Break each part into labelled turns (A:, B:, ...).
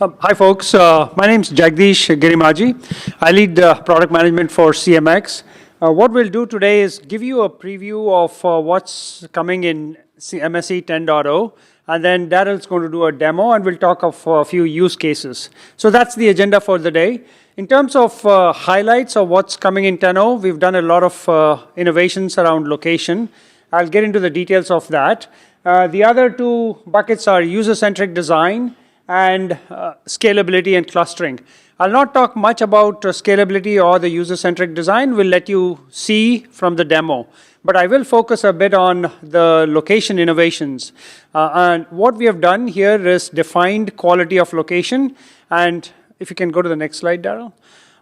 A: Hi folks, my name is Jagdish Girimaji. I lead product management for CMX. What we'll do today is give you a preview of what's coming in MSE 10.0, and then Daryl's going to do a demo and we'll talk of a few use cases. So that's the agenda for the day. In terms of highlights of what's coming in 10.0, we've done a lot of innovations around location. I'll get into the details of that. The other two buckets are user-centric design and scalability and clustering. I'll not talk much about scalability or the user-centric design. We'll let you see from the demo. But I will focus a bit on the location innovations. And what we have done here is defined quality of location. And if you can go to the next slide, Daryl.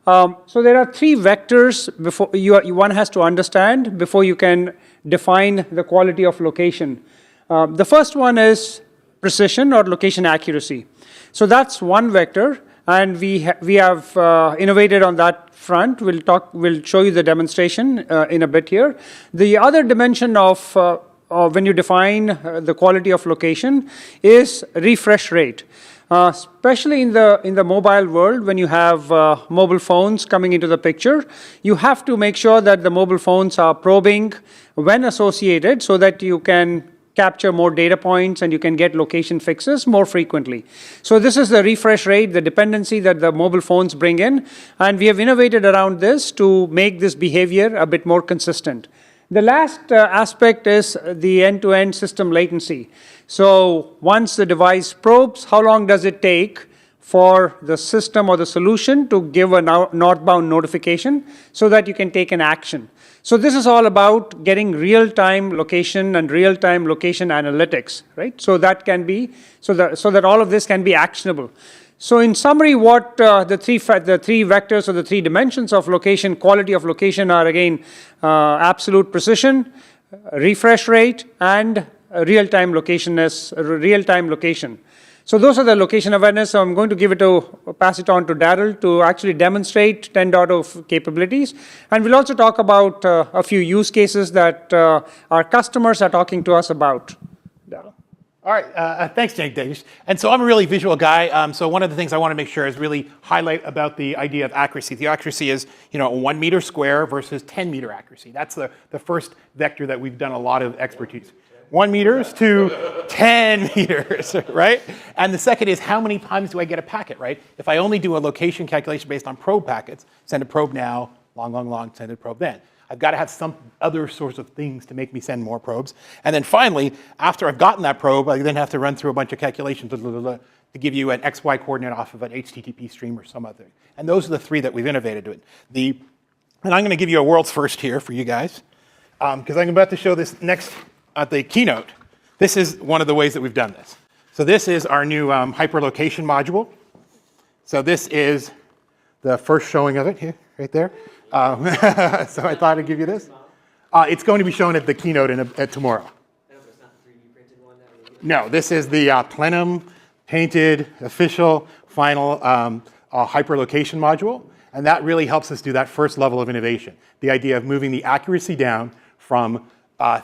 A: So there are three vectors before one has to understand before you can define the quality of location. The first one is precision or location accuracy. So that's one vector, and we have innovated on that front. We'll show you the demonstration in a bit here. The other dimension of when you define the quality of location is refresh rate. Especially in the mobile world, when you have mobile phones coming into the picture, you have to make sure that the mobile phones are probing when associated so that you can capture more data points and you can get location fixes more frequently. So this is the refresh rate, the dependency that the mobile phones bring in, and we have innovated around this to make this behavior a bit more consistent. The last aspect is the end-to-end system latency. So once the device probes, how long does it take for the system or the solution to give a northbound notification so that you can take an action? So this is all about getting real-time location and real-time location analytics, right? So that can be so that all of this can be actionable. So in summary, what the three vectors or the three dimensions of location, quality of location are again absolute precision, refresh rate, and real-time location. So those are the location awareness. So I'm going to pass it on to Daryl to actually demonstrate 10.0 capabilities. And we'll also talk about a few use cases that our customers are talking to us about. Daryl.
B: All right, thanks, Jagdish. And so I'm a really visual guy. So one of the things I want to make sure is really highlight about the idea of accuracy. The accuracy is, a 1 meter square versus 10 meter accuracy. That's the first vector that we've done a lot of expertise. 1 meters to 10 meters, right? And the second is how many times do I get a packet, right? If I only do a location calculation based on probe packets, send a probe now, long, send a probe then. I've got to have some other sorts of things to make me send more probes. And then finally, after I've gotten that probe, I then have to run through a bunch of calculations to give you an XY coordinate off of an HTTP stream or some other thing. And those are the three that we've innovated with. And I'm going to give you a world's first here for you guys, because I'm about to show this next at the keynote. This is one of the ways that we've done this. So this is our new hyperlocation module. So this is the first showing of it here, right there. So I thought I'd give you this. It's going to be shown at the keynote at tomorrow. No, this is the plenum painted official final hyperlocation module, and that really helps us do that first level of innovation. The idea of moving the accuracy down from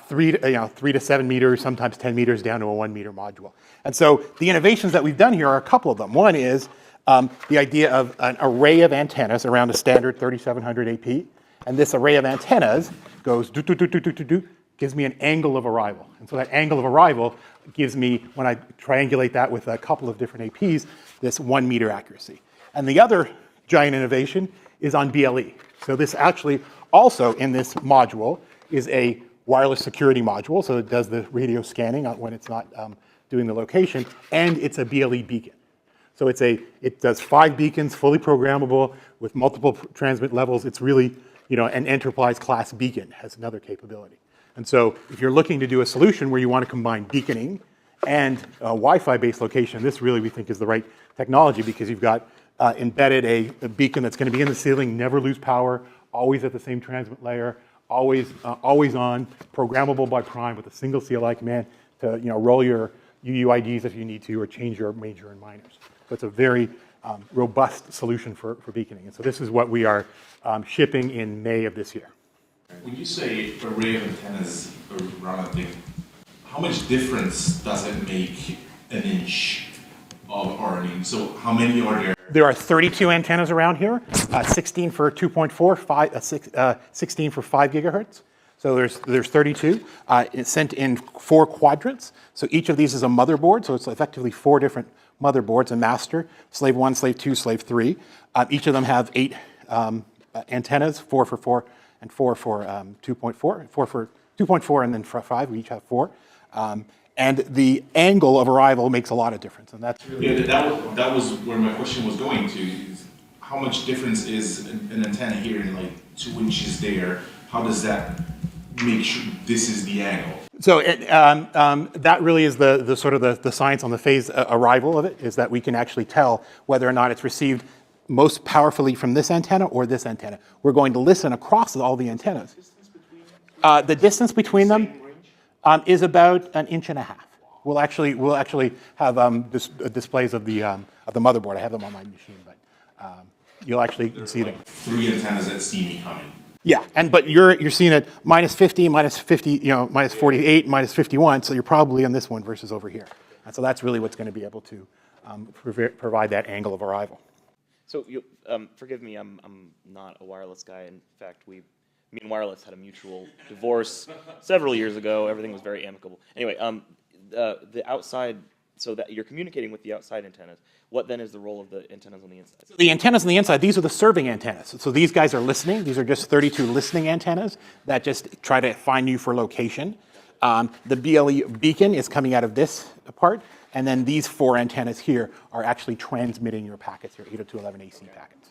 B: 3 to 7 meters, sometimes 10 meters down to a 1 meter module. And so the innovations that we've done here are a couple of them. One is the idea of an array of antennas around a standard 3700 AP. And this array of antennas goes gives me an angle of arrival. And so that angle of arrival gives me, when I triangulate that with a couple of different APs, this 1 meter accuracy. And the other giant innovation is on BLE. So this actually also in this module is a wireless security module, so it does the radio scanning when it's not doing the location, and it's a BLE beacon. So it does 5 beacons, fully programmable, with multiple transmit levels. It's really, an enterprise class beacon has another capability. And so if you're looking to do a solution where you want to combine beaconing and Wi-Fi based location, this really we think is the right technology, because you've got embedded a beacon that's going to be in the ceiling, never lose power, always at the same transmit layer, always on, programmable by prime with a single CLI command to roll your UUIDs if you need to, or change your major and minors. So it's a very robust solution for beaconing. And so this is what we are shipping in May of this year.
C: When you say array of antennas around a thing, how much difference does it make an inch or I mean, so how many are there?
B: There are 32 antennas around here, 16 for 2.4, 16 for 5 gigahertz. So there's 32. It's sent in 4 quadrants. So each of these is a motherboard. So it's effectively 4 different motherboards, a master, slave 1, slave 2, slave 3. Each of them have 8 antennas, 4 for 4 and 4 for 2.4, 4 for 2.4 and then for 5. We each have 4. And the angle of arrival makes a lot of difference, and that's really
C: That was where my question was going to. Is how much difference is an antenna here and like 2 inches there? How does that make sure this is the angle?
B: so. That really is the sort of the science on the phase arrival of it, is that we can actually tell whether or not it's received most powerfully from this antenna or this antenna. We're going to listen across all the antennas. The distance between them is about 1.5 inches. We'll actually have displays of the motherboard. I have them on my machine, but you'll actually see them.
C: 3 antennas that see me coming.
B: Yeah, but you're seeing it minus 50, minus 50, minus 48, minus 51. So you're probably on this one versus over here. And so that's really what's going to be able to provide that angle of arrival.
D: So forgive me, I'm not a wireless guy. In fact, me and wireless had a mutual divorce several years ago. Everything was very amicable. Anyway, the outside, so that you're communicating with the outside antennas. What then is the role of the antennas on the inside?
B: The antennas on the inside, these are the serving antennas. So these guys are listening. These are just 32 listening antennas that just try to find you for location. The BLE beacon is coming out of this part, and then these 4 antennas here are actually transmitting your packets, your 802.11 AC packets.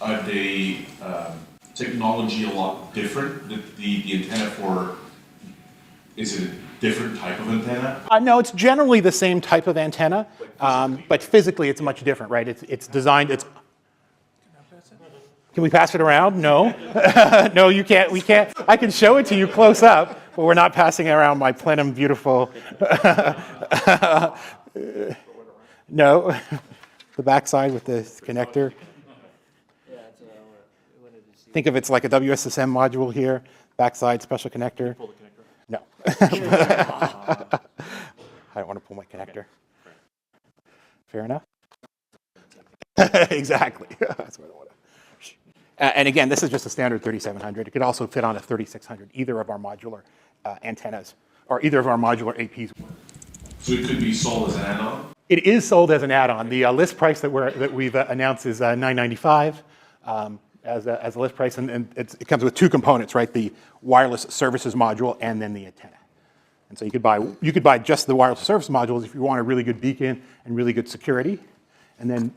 C: Are they technology a lot different? The antenna for, is it a different type of antenna?
B: No, it's generally the same type of antenna, but physically it's much different, right? It's designed. Can we pass it around? No, no, you can't. We can't. I can show it to you close up, but we're not passing around my plenum beautiful. No, the backside with the connector. Think of it's like a WSSM module here, backside special connector. No. I don't want to pull my connector. Fair enough? Exactly. That's what I want to. And again, this is just a standard 3700. It could also fit on a 3600, either of our modular antennas, or either of our modular APs.
C: So it could be sold as an add-on?
B: It is sold as an add-on. The list price that we've announced is $995. As a list price, and it comes with 2 components, right? The wireless services module and then the antenna. And so you could buy just the wireless service modules if you want a really good beacon and really good security, and then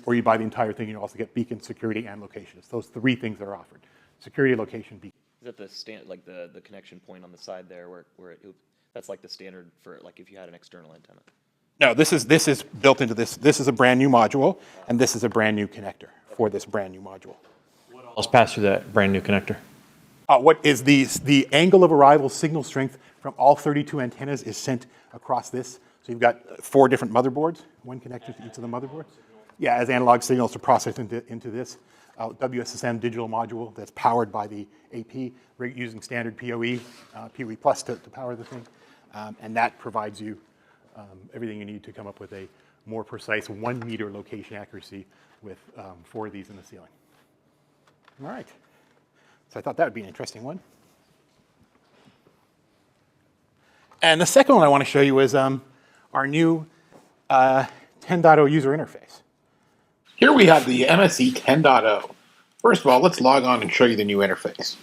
B: or you buy the entire thing. You also get beacon, security, and location. It's those 3 things that are offered: security, location, beacon.
D: Is that the connection point on the side there, where that's like the standard for like if you had an external antenna?
B: No, this is built into this. This is a brand new module, and this is a brand new connector for this brand new module.
E: Let's pass through that brand new connector.
B: What is the angle of arrival signal strength from all 32 antennas is sent across this. So you've got 4 different motherboards, 1 connector to each of the motherboards. Yeah, as analog signals to process into this WSSM digital module that's powered by the AP. We're using standard PoE, PoE Plus to power the thing. And that provides you everything you need to come up with a more precise 1 meter location accuracy with 4 of these in the ceiling. All right. So I thought that would be an interesting one. And the second one I want to show you is our new 10.0 user interface.
F: Here we have the MSE 10.0. First of all, let's log on and show you the new interface.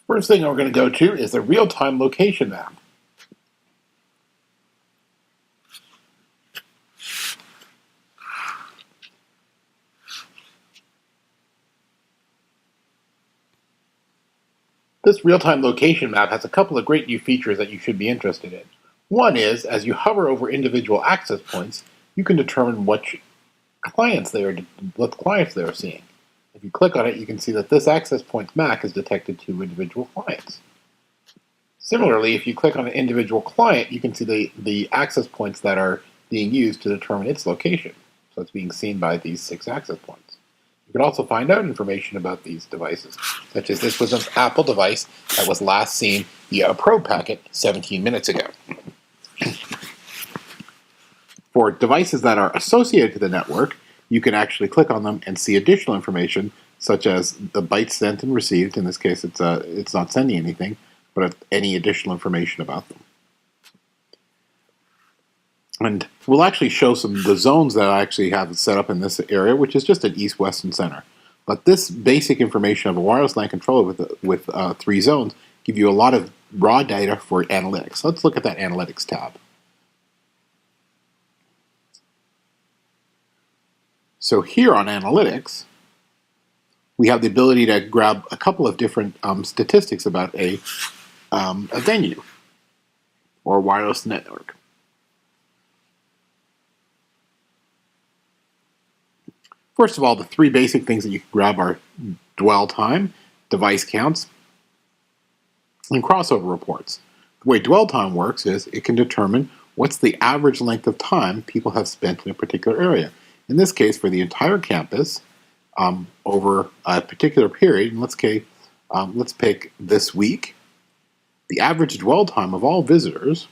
F: First thing we're going to go to is the real-time location map. This real-time location map has a couple of great new features that you should be interested in. One is, as you hover over individual access points, you can determine what clients they are seeing. If you click on it, you can see that this access point's MAC has detected 2 individual clients. Similarly, if you click on an individual client, you can see the access points that are being used to determine its location. So it's being seen by these 6 access points. You can also find out information about these devices, such as this was an Apple device that was last seen via a probe packet 17 minutes ago. For devices that are associated to the network, you can actually click on them and see additional information, such as the bytes sent and received. In this case, it's not sending anything, but any additional information about them. And we'll actually show some of the zones that I actually have set up in this area, which is just an east, west, and center. But this basic information of a wireless LAN controller with 3 zones give you a lot of raw data for analytics. Let's look at that analytics tab. So here on analytics, we have the ability to grab a couple of different statistics about a venue or wireless network. First of all, the 3 basic things that you can grab are dwell time, device counts, and crossover reports. The way dwell time works is it can determine what's the average length of time people have spent in a particular area. In this case, for the entire campus, over a particular period, and let's pick this week, the average dwell time of all visitors,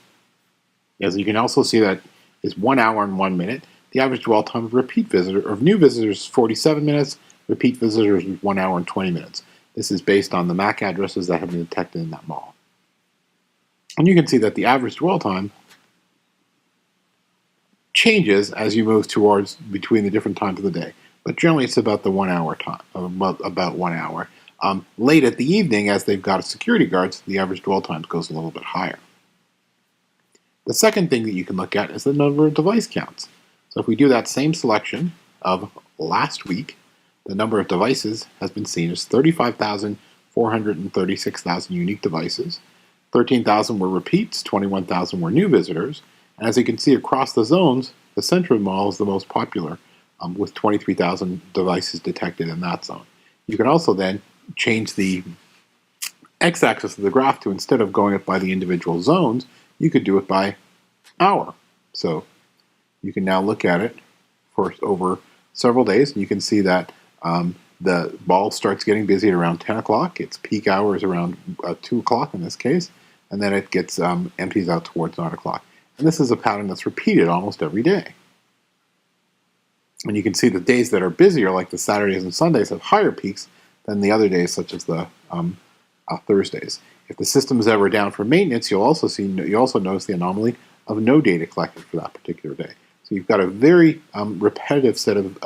F: as you can also see that is 1 hour and 1 minute. The average dwell time of repeat visitor or new visitors is 47 minutes. Repeat visitors is 1 hour and 20 minutes. This is based on the MAC addresses that have been detected in that mall. And you can see that the average dwell time changes as you move towards between the different times of the day. But generally, it's about the 1 hour time, about 1 hour. Late at the evening, as they've got security guards, the average dwell time goes a little bit higher. The second thing that you can look at is the number of device counts. So if we do that same selection of last week, the number of devices has been seen as 35,436,000 unique devices. 13,000 were repeats, 21,000 were new visitors. And as you can see across the zones, the center of the mall is the most popular, with 23,000 devices detected in that zone. You can also then change the x-axis of the graph to, instead of going it by the individual zones, you could do it by hour. So you can now look at it for over several days, and you can see that the ball starts getting busy at around 10 o'clock. Its peak hour is around 2 o'clock in this case, and then it gets empties out towards 9 o'clock. And this is a pattern that's repeated almost every day. And you can see the days that are busier, like the Saturdays and Sundays, have higher peaks than the other days, such as the Thursdays. If the system is ever down for maintenance, you'll also notice the anomaly of no data collected for that particular day. So you've got a very repetitive set of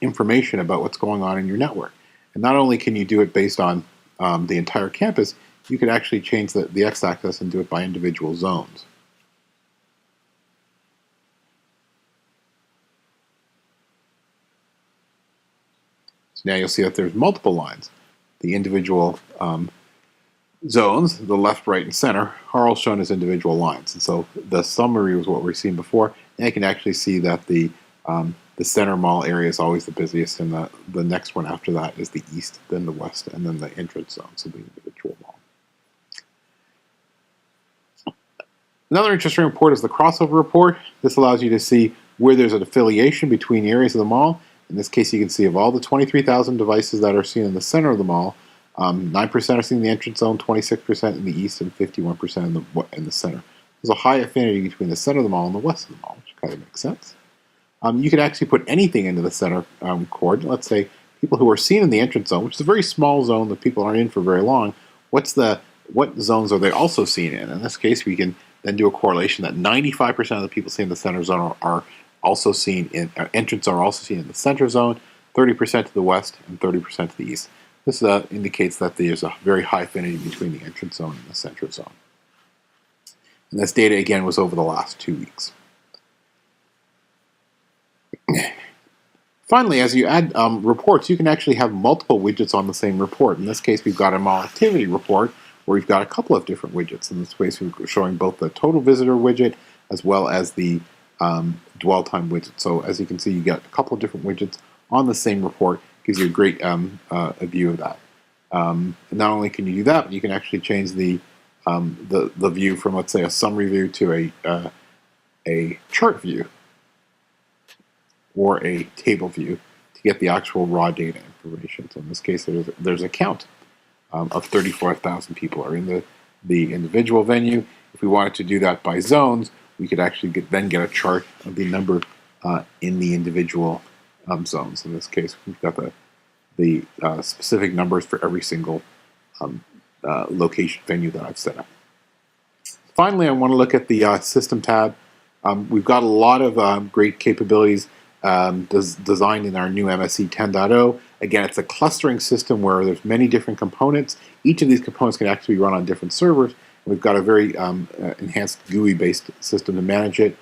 F: information about what's going on in your network. And not only can you do it based on the entire campus, you could actually change the x-axis and do it by individual zones. So now you'll see that there's multiple lines. The individual zones, the left, right, and center, are all shown as individual lines. And so the summary was what we've seen before. And you can actually see that the center mall area is always the busiest, and the next one after that is the east, then the west, and then the entrance zone, so the individual mall. Another interesting report is the crossover report. This allows you to see where there's an affiliation between areas of the mall. In this case, you can see of all the 23,000 devices that are seen in the center of the mall, 9% are seen in the entrance zone, 26% in the east, and 51% in the center. There's a high affinity between the center of the mall and the west of the mall, which kind of makes sense. You could actually put anything into the center chord. Let's say people who are seen in the entrance zone, which is a very small zone that people aren't in for very long. What zones are they also seen in? In this case, we can then do a correlation that 95% of the people seen in the center zone are also seen in entrance are also seen in the center zone, 30% to the west, and 30% to the east. This indicates that there's a very high affinity between the entrance zone and the center zone. And this data, again, was over the last 2 weeks. Finally, as you add reports, you can actually have multiple widgets on the same report. In this case, we've got a mall activity report where we've got a couple of different widgets. In this case, we're showing both the total visitor widget as well as the dwell time widget. So as you can see, you get a couple of different widgets on the same report. Gives you a great view of that. Not only can you do that, but you can actually change the view from, let's say, a summary view to a chart view or a table view to get the actual raw data information. So in this case, there's a count of 34,000 people are in the individual venue. If we wanted to do that by zones, we could actually then get a chart of the number in the individual zones. In this case, we've got the specific numbers for every single location venue that I've set up. Finally, I want to look at the System tab. We've got a lot of great capabilities designed in our new MSE 10.0. Again, it's a clustering system where there's many different components. Each of these components can actually run on different servers. We've got a very enhanced GUI-based system to manage it.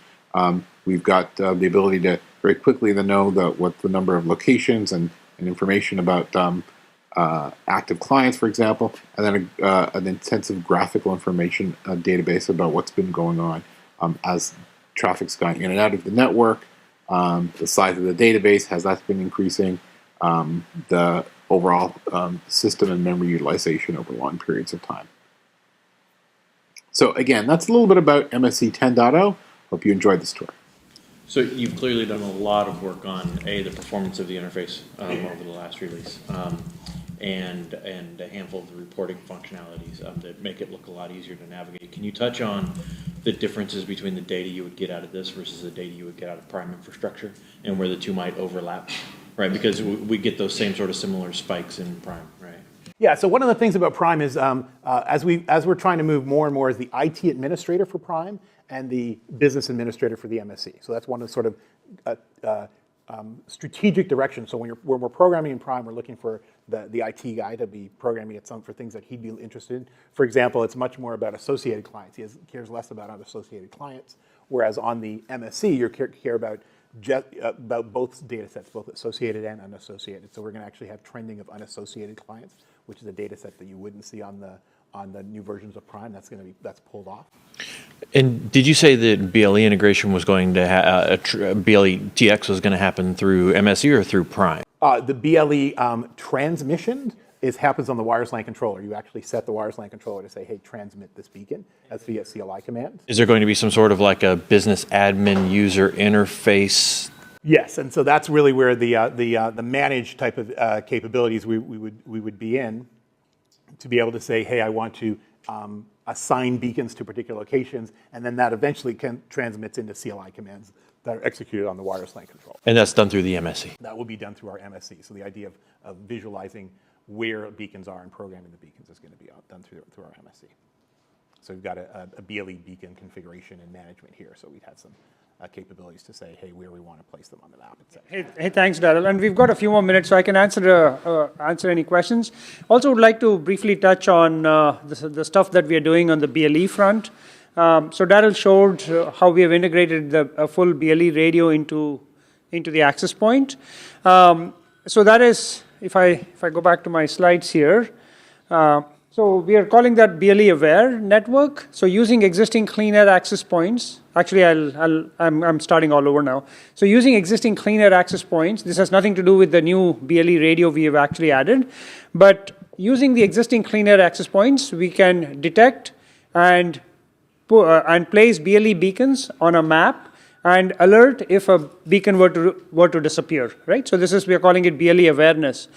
F: We've got the ability to very quickly know what the number of locations and information about active clients, for example, and then an intensive graphical information database about what's been going on as traffic's going in and out of the network. The size of the database, has that been increasing? The overall system and memory utilization over long periods of time. So again, that's a little bit about MSE 10.0. Hope you enjoyed this tour.
E: So you've clearly done a lot of work on the performance of the interface over the last release, and a handful of the reporting functionalities that make it look a lot easier to navigate. Can you touch on the differences between the data you would get out of this versus the data you would get out of Prime infrastructure, and where the two might overlap, right? Because we get those same sort of similar spikes in Prime, right?
B: Yeah, so one of the things about Prime is as we're trying to move more and more as the IT administrator for Prime and the business administrator for the MSE. So that's one of the sort of strategic directions. So when we're programming in Prime, we're looking for the IT guy to be programming it for things that he'd be interested in. For example, it's much more about associated clients. He cares less about unassociated clients, whereas on the MSE, you care about both data sets, both associated and unassociated. So we're going to actually have trending of unassociated clients, which is a data set that you wouldn't see on the new versions of Prime. That's pulled off.
E: And did you say that BLE integration was going to BLE TX was going to happen through MSE or through Prime?
B: The BLE transmission happens on the wires LAN controller. You actually set the wires LAN controller to say, hey, transmit this beacon. That's via CLI command.
E: Is there going to be some sort of like a business admin user interface?
B: Yes, and so that's really where the managed type of capabilities we would be in, to be able to say, hey, I want to assign beacons to particular locations, and then that eventually transmits into CLI commands that are executed on the wireless LAN control.
E: And that's done through the MSE?
B: That will be done through our MSE. So the idea of visualizing where beacons are and programming the beacons is going to be done through our MSE. So we've got a BLE beacon configuration and management here, so we'd have some capabilities to say, hey, where we want to place them on the map, etc.
A: Hey, thanks, Daryl. And we've got a few more minutes, so I can answer any questions. Also, would like to briefly touch on the stuff that we are doing on the BLE front. So Daryl showed how we have integrated a full BLE radio into the access point. So that is, if I go back to my slides here. So we are calling that BLE aware network. So using existing clean air access points. Actually, I'm starting all over now. So using existing clean air access points, this has nothing to do with the new BLE radio we have actually added, but using the existing clean air access points, we can detect and place BLE beacons on a map and alert if a beacon were to disappear, right? So we are calling it BLE awareness,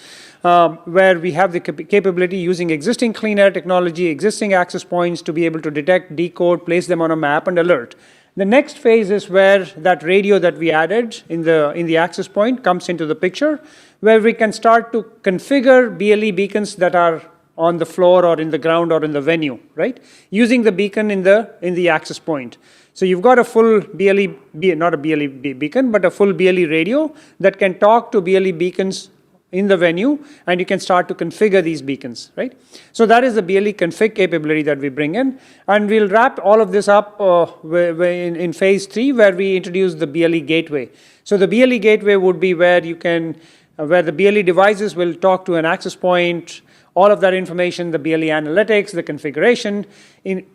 A: where we have the capability using existing clean air technology, existing access points to be able to detect, decode, place them on a map and alert. The next phase is where that radio that we added in the access point comes into the picture, where we can start to configure BLE beacons that are on the floor or in the ground or in the venue, right? Using the beacon in the access point. So you've got a full not a BLE beacon, but a full BLE radio that can talk to BLE beacons in the venue, and you can start to configure these beacons, right? So that is the BLE config capability that we bring in, and we'll wrap all of this up in phase 3, where we introduce the Ble Gateway. So the Ble Gateway would be where the BLE devices will talk to an access point all of that information, the BLE analytics, the configuration,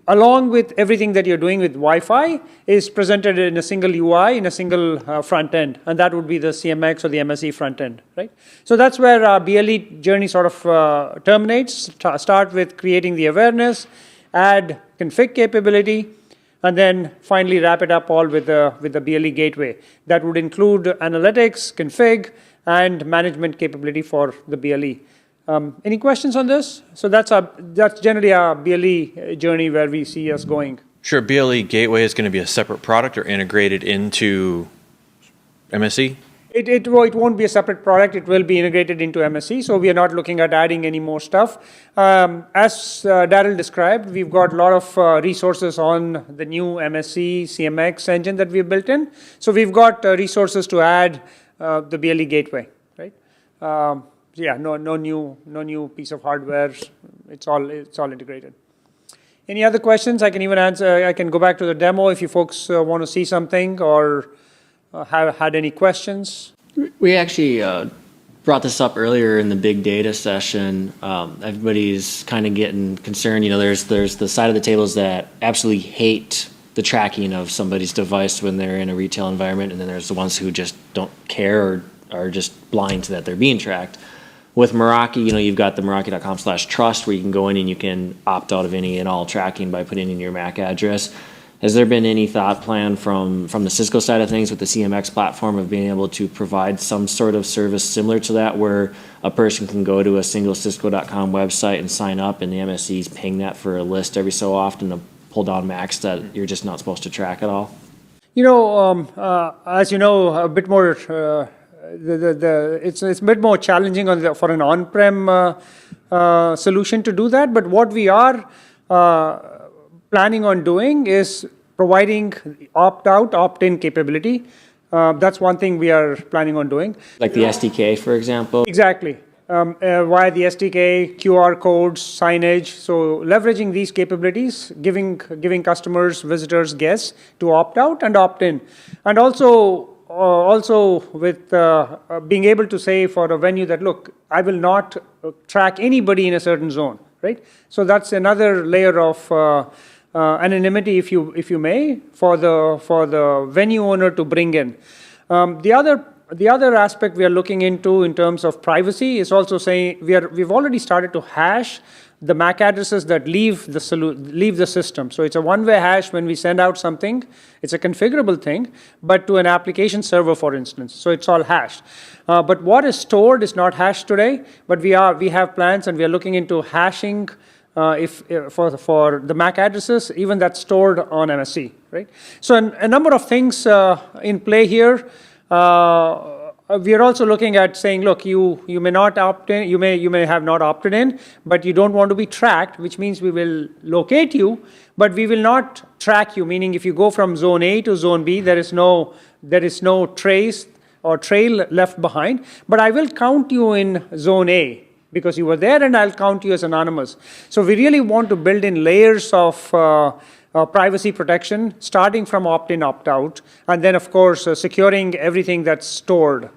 A: along with everything that you're doing with Wi-Fi, is presented in a single UI, in a single front end, and that would be the CMX or the MSE front end, right? So that's where our BLE journey sort of terminates. Start with creating the awareness, add config capability, and then finally wrap it up all with the BLE gateway. That would include analytics, config, and management capability for the BLE. Any questions on this? So that's generally our BLE journey where we see us going.
E: Sure, BLE Gateway is going to be a separate product or integrated into MSE?
A: It won't be a separate product. It will be integrated into MSE, so we are not looking at adding any more stuff. As Daryl described, we've got a lot of resources on the new MSE CMX engine that we've built in. So we've got resources to add the BLE Gateway, right? Yeah, no new piece of hardware. It's all integrated. Any other questions? I can even answer. I can go back to the demo if you folks want to see something or have had any questions.
G: We actually brought this up earlier in the big data session. Everybody's kind of getting concerned. You know, there's the side of the tables that absolutely hate the tracking of somebody's device when they're in a retail environment, and then there's the ones who just don't care or are just blind to that they're being tracked. With Meraki, you know, you've got the Meraki.com/trust where you can go in and you can opt out of any and all tracking by putting in your MAC address. Has there been any thought plan from the Cisco side of things with the CMX platform of being able to provide some sort of service similar to that where a person can go to a single Cisco.com website and sign up and the MSEs ping that for a list every so often to pull down MACs that you're just not supposed to track at all?
A: You know, as you know, a bit more, it's a bit more challenging for an on-prem solution to do that. But what we are planning on doing is providing opt-out, opt-in capability. That's one thing we are planning on doing.
G: Like the SDK, for example?
A: Exactly. Via the SDK, QR codes, signage. So leveraging these capabilities, giving customers, visitors, guests to opt out and opt in. And also with being able to say for a venue that, look, I will not track anybody in a certain zone, right? So that's another layer of anonymity, if you may, for the venue owner to bring in. The other aspect we are looking into in terms of privacy is also saying we've already started to hash the MAC addresses that leave the system. So it's a one-way hash when we send out something. It's a configurable thing, but to an application server, for instance. So it's all hashed. But what is stored is not hashed today. But we have plans, and we are looking into hashing for the MAC addresses, even that's stored on MSE, right? So a number of things in play here. We are also looking at saying, look, you may not opt in, you may have not opted in, but you don't want to be tracked, which means we will locate you, but we will not track you. Meaning, if you go from zone A to zone B, there is no trace or trail left behind. But I will count you in zone A because you were there, and I'll count you as anonymous. So we really want to build in layers of privacy protection, starting from opt-in, opt-out, and then, of course, securing everything that's stored.